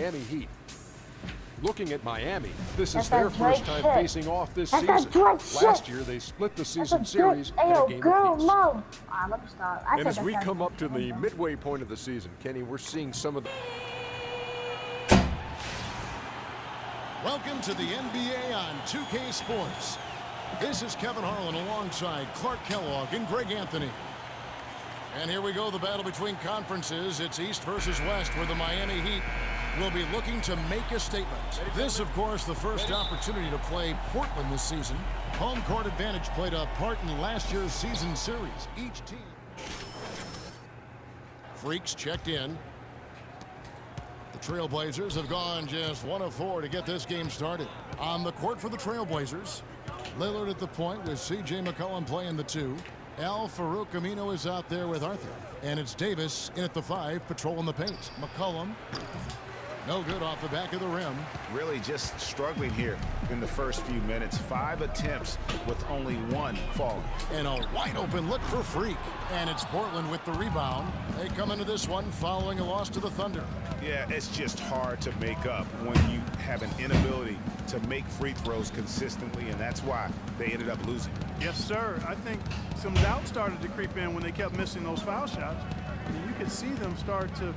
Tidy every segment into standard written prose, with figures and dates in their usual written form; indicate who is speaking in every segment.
Speaker 1: Miami Heat. Looking at Miami, this is their first time facing off this season. Last year, they split the season series in a game apiece. And as we come up to the midway point of the season, Kenny, we're seeing some of the...
Speaker 2: Welcome to the NBA on 2K Sports. This is Kevin Harlan alongside Clark Kellogg and Greg Anthony. And here we go, the battle between conferences. It's East versus West, where the Miami Heat will be looking to make a statement. This, of course, the first opportunity to play Portland this season. Home court advantage played a part in last year's season series. Each team. Freaks checked in. The Trailblazers have gone just 1 of 4 to get this game started. On the court for the Trailblazers, Lillard at the point with C.J. McCollum playing the 2. Al-Farouq Amino is out there with Arthur. And it's Davis in at the 5, patrolling the paint. McCollum, no good off the back of the rim.
Speaker 3: Really just struggling here in the first few minutes. 5 attempts with only 1 falling.
Speaker 2: And a wide open look for Freak. And it's Portland with the rebound. They come into this one following a loss to the Thunder.
Speaker 3: Yeah, it's just hard to make up when you have an inability to make free throws consistently, and that's why they ended up losing.
Speaker 4: Yes, sir. I think some doubt started to creep in when they kept missing those foul shots. And you could see them start to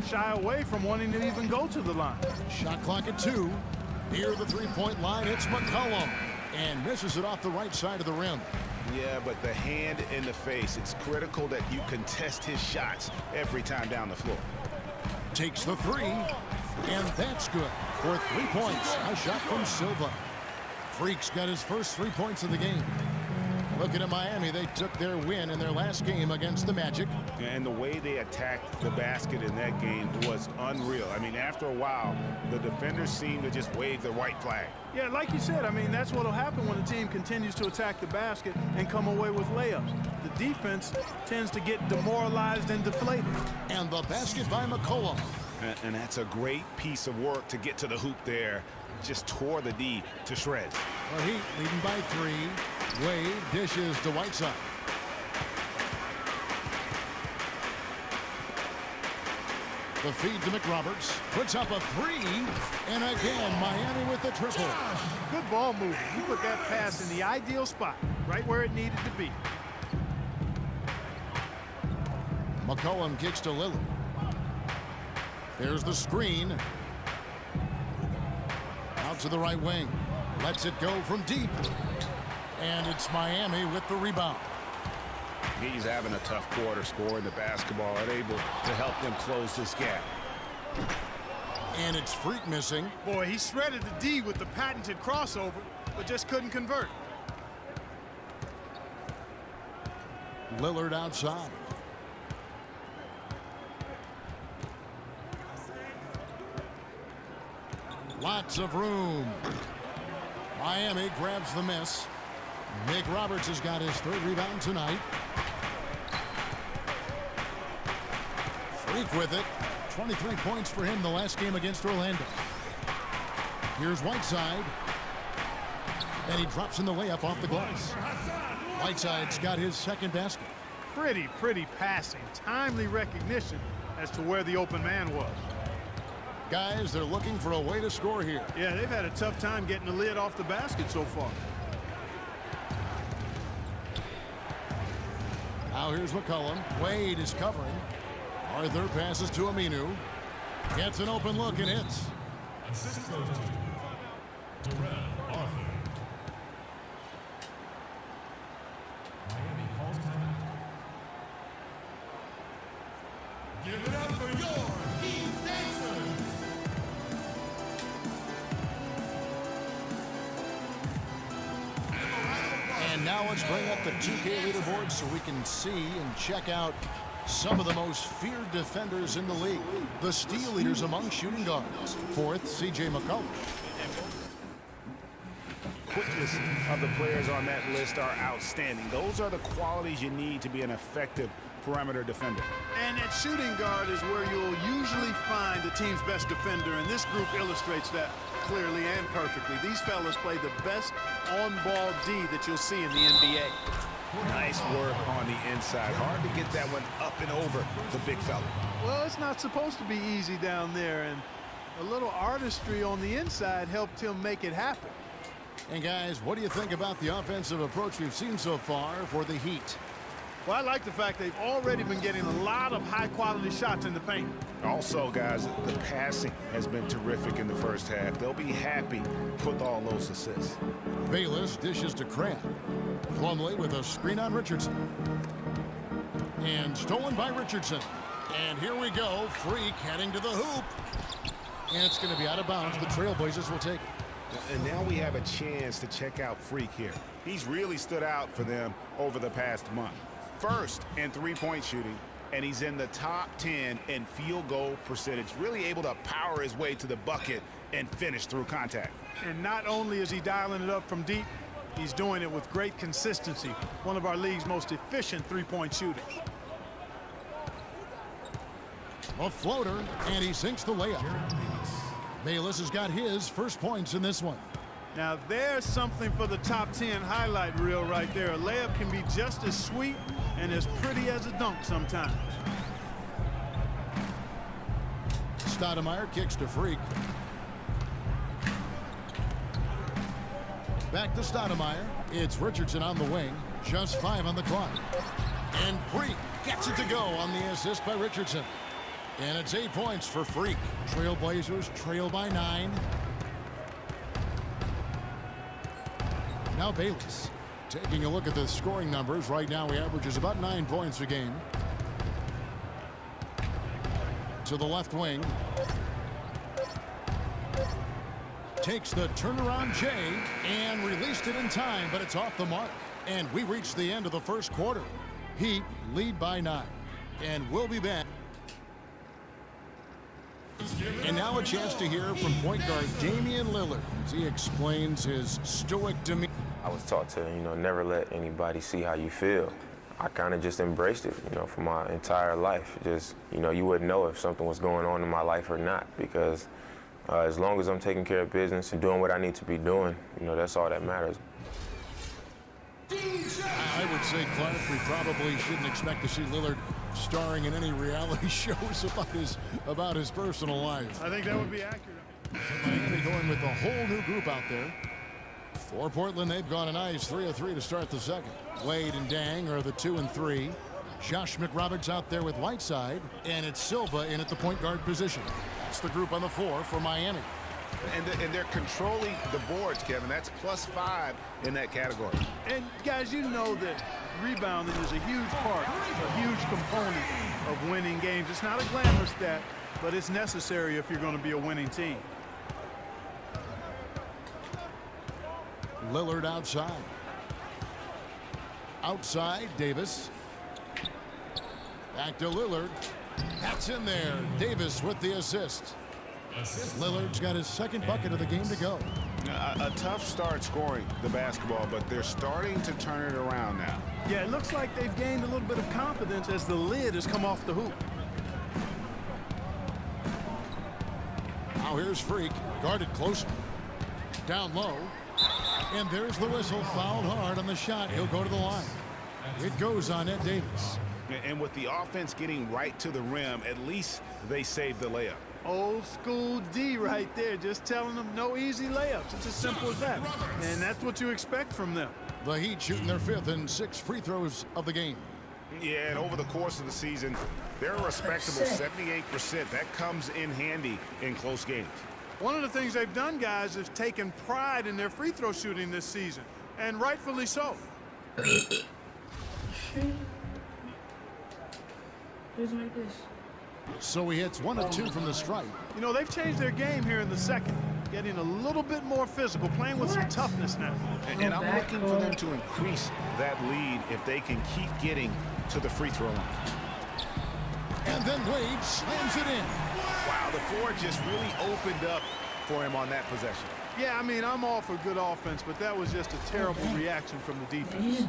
Speaker 4: shy away from wanting to even go to the line.
Speaker 2: Shot clock at 2. Near the three-point line, it's McCollum. And misses it off the right side of the rim.
Speaker 3: Yeah, but the hand in the face, it's critical that you contest his shots every time down the floor.
Speaker 2: Takes the 3, and that's good for 3 points. A shot from Silva. Freak's got his first 3 points of the game. Looking at Miami, they took their win in their last game against the Magic.
Speaker 3: And the way they attacked the basket in that game was unreal. I mean, after a while, the defenders seemed to just wave the white flag.
Speaker 4: Yeah, like you said, I mean, that's what will happen when the team continues to attack the basket and come away with layups. The defense tends to get demoralized and deflated.
Speaker 2: And the basket by McCollum.
Speaker 3: And that's a great piece of work to get to the hoop there. Just tore the D to shreds.
Speaker 2: The Heat leading by 3. Wade dishes to Whiteside. The feed to McRoberts. Puts up a 3. And again, Miami with the triple.
Speaker 4: Good ball movement. You put that pass in the ideal spot, right where it needed to be.
Speaker 2: McCollum kicks to Lillard. There's the screen. Out to the right wing. Lets it go from deep. And it's Miami with the rebound.
Speaker 3: He's having a tough quarter scoring the basketball and able to help them close this gap.
Speaker 2: And it's Freak missing.
Speaker 4: Boy, he shredded the D with the patented crossover, but just couldn't convert.
Speaker 2: Lillard outside. Lots of room. Miami grabs the miss. McRoberts has got his 3rd rebound tonight. Freak with it. 23 points for him the last game against Orlando. Here's Whiteside. And he drops in the layup off the glass. Whiteside's got his 2nd basket.
Speaker 4: Pretty passing. Timely recognition as to where the open man was.
Speaker 2: Guys, they're looking for a way to score here.
Speaker 4: Yeah, they've had a tough time getting the lid off the basket so far.
Speaker 2: Now here's McCollum. Wade is covering. Arthur passes to Aminu. Gets an open look and hits.
Speaker 5: Assist goes to Darrell Arthur. Miami calls timeout. Give it up for your Heat Dancers.
Speaker 2: And now let's bring up the 2K leaderboard so we can see and check out some of the most feared defenders in the league. The steal leaders among shooting guards. 4th, C.J. McCollum.
Speaker 3: Quickness of the players on that list are outstanding. Those are the qualities you need to be an effective perimeter defender.
Speaker 4: And at shooting guard is where you'll usually find the team's best defender, and this group illustrates that clearly and perfectly. These fellas play the best on-ball D that you'll see in the NBA.
Speaker 3: Nice work on the inside. Hard to get that one up and over the big fella.
Speaker 4: Well, it's not supposed to be easy down there, and A little artistry on the inside helped him make it happen.
Speaker 2: And guys, what do you think about the offensive approach we've seen so far for the Heat?
Speaker 4: Well, I like the fact they've already been getting a lot of high-quality shots in the paint.
Speaker 3: Also, guys, the passing has been terrific in the first half. They'll be happy with all those assists.
Speaker 2: Bayless dishes to Crabb. Plumlee with a screen on Richardson. And stolen by Richardson. And here we go. Freak heading to the hoop. And it's going to be out of bounds. The Trailblazers will take it.
Speaker 3: And now we have a chance to check out Freak here. He's really stood out for them over the past month. First in three-point shooting, and he's in the top 10 in field goal percentage. Really able to power his way to the bucket and finish through contact.
Speaker 4: And not only is he dialing it up from deep, he's doing it with great consistency. One of our league's most efficient three-point shooters.
Speaker 2: A floater, and he sinks the layup. Bayless has got his first points in this one.
Speaker 4: Now there's something for the top 10 highlight reel right there. A layup can be just as sweet and as pretty as a dunk sometimes.
Speaker 2: Stoudemire kicks to Freak. Back to Stoudemire. It's Richardson on the wing. Just 5 on the clock. And Freak gets it to go on the assist by Richardson. And it's 8 points for Freak. Trailblazers trail by 9. Now Bayless. Taking a look at the scoring numbers. Right now he averages about 9 points a game. To the left wing. Takes the turnaround J and released it in time, but it's off the mark. And we reach the end of the first quarter. Heat lead by 9. And we'll be back. And now a chance to hear from point guard Damian Lillard as he explains his stoic demeanor.
Speaker 6: I was taught to, never let anybody see how you feel. I kind of just embraced it, for my entire life. Just, you wouldn't know if something was going on in my life or not, because as long as I'm taking care of business and doing what I need to be doing, that's all that matters.
Speaker 2: I would say, Clark, we probably shouldn't expect to see Lillard starring in any reality shows about his personal life.
Speaker 4: I think that would be accurate.
Speaker 2: Miami going with a whole new group out there. For Portland, they've gone a nice 3 of 3 to start the second. Wade and Dang are the 2 and 3. Josh McRoberts out there with Whiteside, and it's Silva in at the point guard position. That's the group on the floor for Miami.
Speaker 3: And they're controlling the boards, Kevin. That's +5 in that category.
Speaker 4: And guys, you know that rebounding is a huge part, a huge component of winning games. It's not a glamorous stat, but it's necessary if you're going to be a winning team.
Speaker 2: Lillard outside. Outside, Davis. Back to Lillard. That's in there. Davis with the assist. Lillard's got his second bucket of the game to go.
Speaker 3: A tough start scoring the basketball, but they're starting to turn it around now.
Speaker 4: Yeah, it looks like they've gained a little bit of confidence as the lid has come off the hoop.
Speaker 2: Now here's Freak, guarded close. Down low. And there's the whistle, fouled hard on the shot. He'll go to the line. It goes on Ed Davis.
Speaker 3: And with the offense getting right to the rim, at least they saved the layup.
Speaker 4: Old school D right there, just telling them no easy layups. It's as simple as that. And that's what you expect from them.
Speaker 2: The Heat shooting their 5th and 6th free throws of the game.
Speaker 3: Yeah, and over the course of the season, they're a respectable 78%. That comes in handy in close games.
Speaker 4: One of the things they've done, guys, is taken pride in their free throw shooting this season, and rightfully so.
Speaker 2: So he hits 1 of 2 from the stripe.
Speaker 4: You know, they've changed their game here in the second, getting a little bit more physical, playing with some toughness now.
Speaker 3: And I'm looking for them to increase that lead if they can keep getting to the free throw line.
Speaker 2: And then Wade slams it in.
Speaker 3: Wow, the floor just really opened up for him on that possession.
Speaker 4: Yeah, I mean, I'm all for good offense, but that was just a terrible reaction from the defense.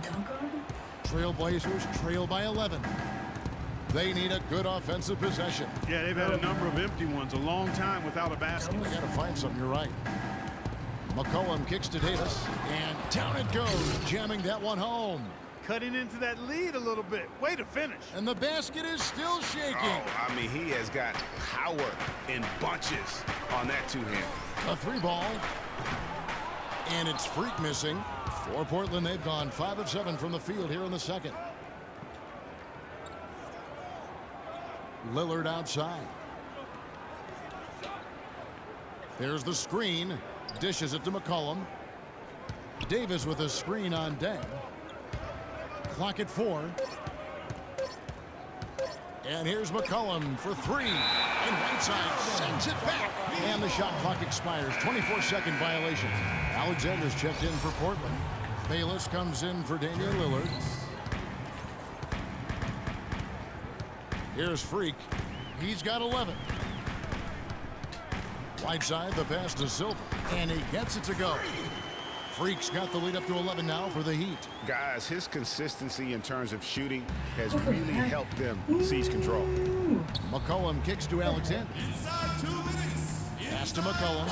Speaker 2: Trailblazers trail by 11. They need a good offensive possession.
Speaker 4: Yeah, they've had a number of empty ones, a long time without a basket.
Speaker 2: They got to find something, you're right. McCollum kicks to Davis, and down it goes, jamming that one home.
Speaker 4: cutting into that lead a little bit. Way to finish.
Speaker 2: And the basket is still shaking.
Speaker 3: Oh, I mean, he has got power in bunches on that two-hand.
Speaker 2: A 3-ball. And it's Freak missing. For Portland, they've gone 5 of 7 from the field here in the second. Lillard outside. There's the screen. Dishes it to McCollum. Davis with a screen on Deng. Clock at 4. And here's McCollum for 3. And Whiteside sends it back. And the shot clock expires. 24-second violation. Alexander's checked in for Portland. Bayless comes in for Damian Lillard. Here's Freak. He's got 11. Whiteside, the pass to Silver. And he gets it to go. Freak's got the lead up to 11 now for the Heat.
Speaker 3: Guys, his consistency in terms of shooting has really helped them seize control.
Speaker 2: McCollum kicks to Alexander.
Speaker 5: Inside 2 minutes.
Speaker 2: Pass to McCollum.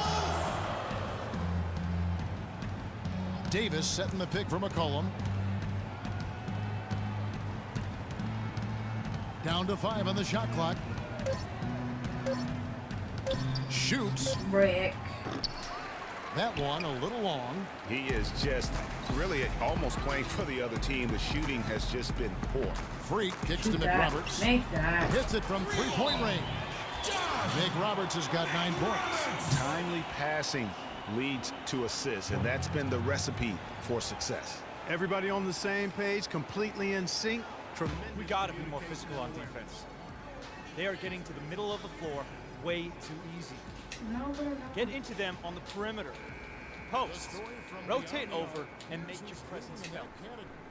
Speaker 2: Davis setting the pick for McCollum. Down to 5 on the shot clock. Shoots.
Speaker 7: Brick.
Speaker 2: That one a little long.
Speaker 3: He is just really almost playing for the other team. The shooting has just been poor.
Speaker 2: Freak kicks to
Speaker 7: Shoot that.
Speaker 2: McRoberts.
Speaker 7: Make that.
Speaker 2: Hits it from 3-point range. McRoberts has got 9 points.
Speaker 3: Timely passing leads to assists, and that's been the recipe for success.
Speaker 4: Everybody on the same page, completely in sync. Tremendous.
Speaker 8: We got to be more physical on defense. They are getting to the middle of the floor way too easy.
Speaker 7: No, we're not.
Speaker 8: Get into them on the perimeter. Post. Rotate over and make your presence felt.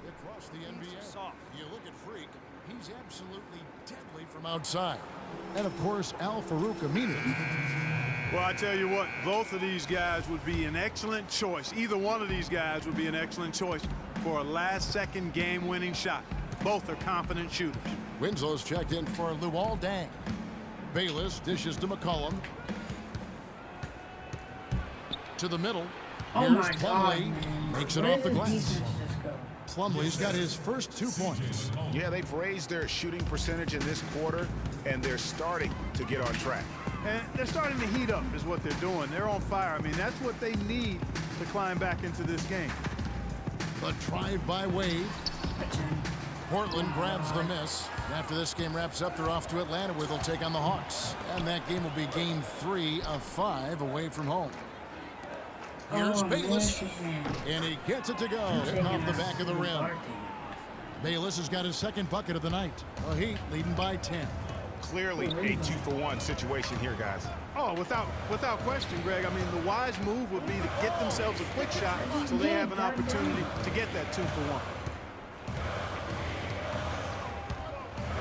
Speaker 2: Across the NBA.
Speaker 8: Soft.
Speaker 2: You look at Freak, he's absolutely deadly from outside. And of course, Al-Farouq Aminu.
Speaker 4: Well, I tell you what, both of these guys would be an excellent choice. Either one of these guys would be an excellent choice for a last-second game-winning shot. Both are confident shooters.
Speaker 2: Winslow's checked in for Luol Deng. Bayless dishes to McCollum. To the middle.
Speaker 7: Oh
Speaker 2: Here's
Speaker 7: my God,
Speaker 2: Plumlee.
Speaker 7: man.
Speaker 2: Makes it
Speaker 7: Where
Speaker 2: off the
Speaker 7: did
Speaker 2: glass.
Speaker 7: defense just go?
Speaker 2: Plumlee's got his first 2 points.
Speaker 3: Yeah, they've raised their shooting percentage in this quarter, and they're starting to get on track.
Speaker 4: And they're starting to heat up is what they're doing. They're on fire. I mean, that's what they need to climb back into this game.
Speaker 2: The drive by Wade. Portland grabs the miss. After this game wraps up, they're off to Atlanta where they'll take on the Hawks. And that game will be game 3 of 5 away from home. Here's Bayless. And he gets it to go. Hitting off the back of the rim. Bayless has got his second bucket of the night. The Heat leading by 10.
Speaker 3: Clearly a 2-for-1 situation here, guys.
Speaker 4: Oh, without question, Greg. I mean, the wise move would be to get themselves a quick shot so they have an opportunity to get that 2-for-1.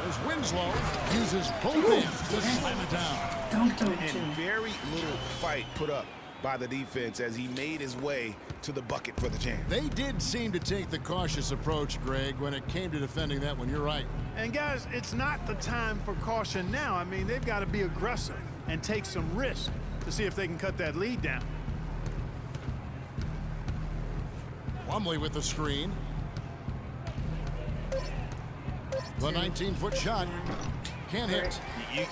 Speaker 2: There's Winslow. Uses both ends to slam it down.
Speaker 7: Don't do it
Speaker 3: And
Speaker 7: too.
Speaker 3: very little fight put up by the defense as he made his way to the bucket for the jam.
Speaker 2: They did seem to take the cautious approach, Greg, when it came to defending that one. You're right.
Speaker 4: And guys, it's not the time for caution now. I mean, they've got to be aggressive and take some risk to see if they can cut that lead down.
Speaker 2: Plumlee with the screen. The 19-foot shot. Can't hit.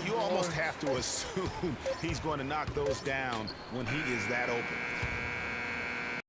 Speaker 3: You almost have to assume he's going to knock those down when he is that open.